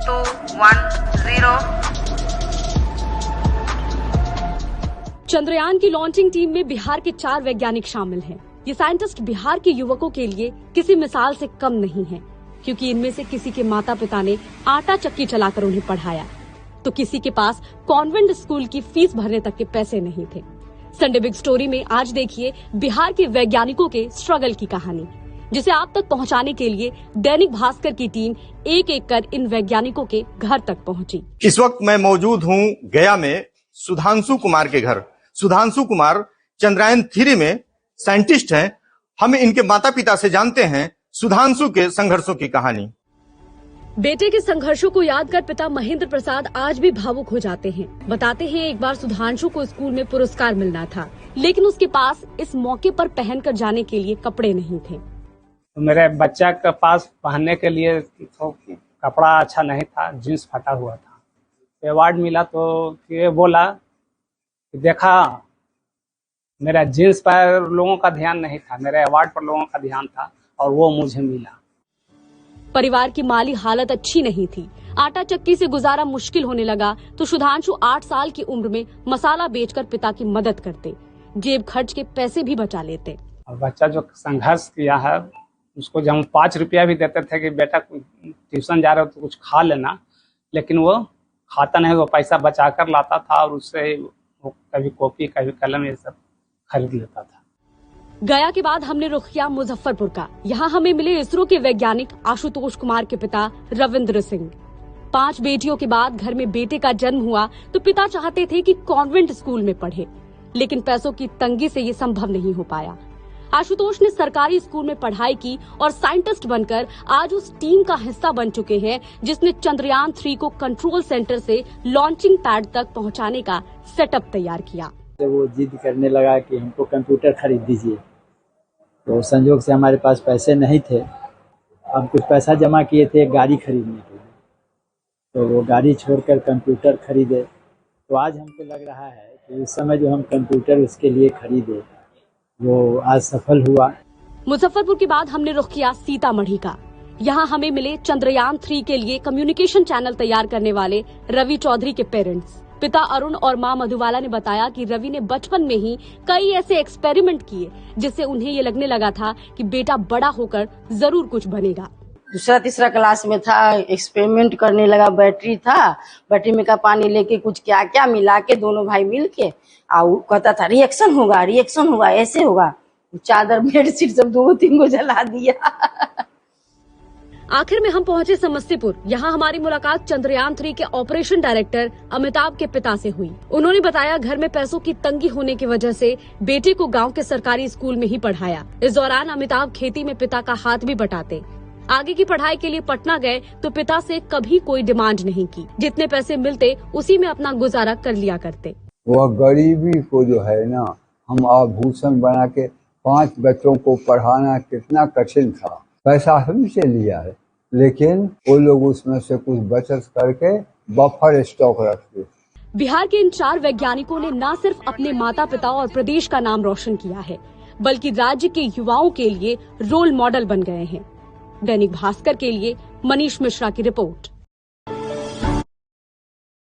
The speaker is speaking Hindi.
2, 1, 0। चंद्रयान की लॉन्चिंग टीम में बिहार के 4 वैज्ञानिक शामिल हैं। ये साइंटिस्ट बिहार के युवकों के लिए किसी मिसाल से कम नहीं हैं, क्योंकि इनमें से किसी के माता पिता ने आटा चक्की चलाकर उन्हें पढ़ाया, तो किसी के पास कॉन्वेंट स्कूल की फीस भरने तक के पैसे नहीं थे। संडे बिग स्टोरी में आज देखिए बिहार के वैज्ञानिकों के स्ट्रगल की कहानी, जिसे आप तक पहुंचाने के लिए दैनिक भास्कर की टीम एक एक कर इन वैज्ञानिकों के घर तक पहुंची। इस वक्त मैं मौजूद हूं गया में सुधांशु कुमार के घर। सुधांशु कुमार चंद्रयान 3 में साइंटिस्ट हैं। हम इनके माता पिता से जानते हैं सुधांशु के संघर्षों की कहानी। बेटे के संघर्षों को याद कर पिता महेंद्र प्रसाद आज भी भावुक हो जाते हैं। बताते हैं एक बार सुधांशु को स्कूल में पुरस्कार मिलना था, लेकिन उसके पास इस मौके पर पहनकर जाने के लिए कपड़े नहीं थे। तो मेरे बच्चा के पास पहनने के लिए तो कपड़ा अच्छा नहीं था, जींस फटा हुआ था। अवार्ड मिला तो ये बोला कि देखा मेरा जींस पर लोगों का ध्यान नहीं था, मेरे अवार्ड पर लोगों का ध्यान था और वो मुझे मिला। परिवार की माली हालत अच्छी नहीं थी। आटा चक्की से गुजारा मुश्किल होने लगा तो सुधांशु 8 साल की उम्र में मसाला बेचकर पिता की मदद करते, जेब खर्च के पैसे भी बचा लेते। और बच्चा जो संघर्ष किया है, उसको जब हम 5 रुपया भी देते थे कि बेटा ट्यूशन जा रहे हो तो कुछ खा लेना, लेकिन वो खाता नहीं, वो पैसा बचा कर लाता था और उससे वो कभी कॉपी कभी कलम ये सब खरीद लेता था। गया के बाद हमने रुख किया मुजफ्फरपुर का। यहाँ हमें मिले इसरो के वैज्ञानिक आशुतोष कुमार के पिता रविंद्र सिंह। 5 बेटियों के बाद घर में बेटे का जन्म हुआ तो पिता चाहते थे कि कॉन्वेंट स्कूल में पढ़े, लेकिन पैसों की तंगी से ये संभव नहीं हो पाया। आशुतोष ने सरकारी स्कूल में पढ़ाई की और साइंटिस्ट बनकर आज उस टीम का हिस्सा बन चुके हैं जिसने चंद्रयान 3 को कंट्रोल सेंटर से लॉन्चिंग पैड तक पहुंचाने का सेटअप तैयार किया। वो जिद करने लगा कि हमको कंप्यूटर खरीद दीजिए, तो संयोग से हमारे पास पैसे नहीं थे। हम कुछ पैसा जमा किए थे गाड़ी खरीदने के लिए, तो वो गाड़ी छोड़कर कंप्यूटर खरीदे। तो आज हमको लग रहा है कि उस समय जो हम कंप्यूटर उसके लिए खरीदे वो आज सफल हुआ। मुजफ्फरपुर के बाद हमने रुख किया सीतामढ़ी का। यहाँ हमें मिले चंद्रयान 3 के लिए कम्युनिकेशन चैनल तैयार करने वाले रवि चौधरी के पेरेंट्स। पिता अरुण और मां मधुबाला ने बताया कि रवि ने बचपन में ही कई ऐसे एक्सपेरिमेंट किए जिससे उन्हें ये लगने लगा था कि बेटा बड़ा होकर जरूर कुछ बनेगा। दूसरा तीसरा क्लास में था, एक्सपेरिमेंट करने लगा। बैटरी था, बैटरी में का पानी लेके कुछ क्या क्या मिला के दोनों भाई मिल के कहता था रिएक्शन होगा, ऐसे होगा। चादर बेडशीट सब 2-3 को जला दिया। आखिर में हम पहुंचे समस्तीपुर। यहाँ हमारी मुलाकात चंद्रयान 3 के ऑपरेशन डायरेक्टर अमिताभ के पिता से हुई। उन्होंने बताया घर में पैसों की तंगी होने की वजह से बेटे को गांव के सरकारी स्कूल में ही पढ़ाया। इस दौरान अमिताभ खेती में पिता का हाथ भी बटाते। आगे की पढ़ाई के लिए पटना गए तो पिता से कभी कोई डिमांड नहीं की, जितने पैसे मिलते उसी में अपना गुजारा कर लिया करते। वह गरीबी को जो है ना, हम आभूषण बना के 5 बच्चों को पढ़ाना कितना कठिन था। पैसा हमसे लिया है, लेकिन वो लोग उसमें से कुछ बचत करके बफर स्टॉक रखते। बिहार के इन 4 वैज्ञानिकों ने न सिर्फ अपने माता पिता और प्रदेश का नाम रोशन किया है, बल्कि राज्य के युवाओं के लिए रोल मॉडल बन गए हैं। दैनिक भास्कर के लिए मनीष मिश्रा की रिपोर्ट।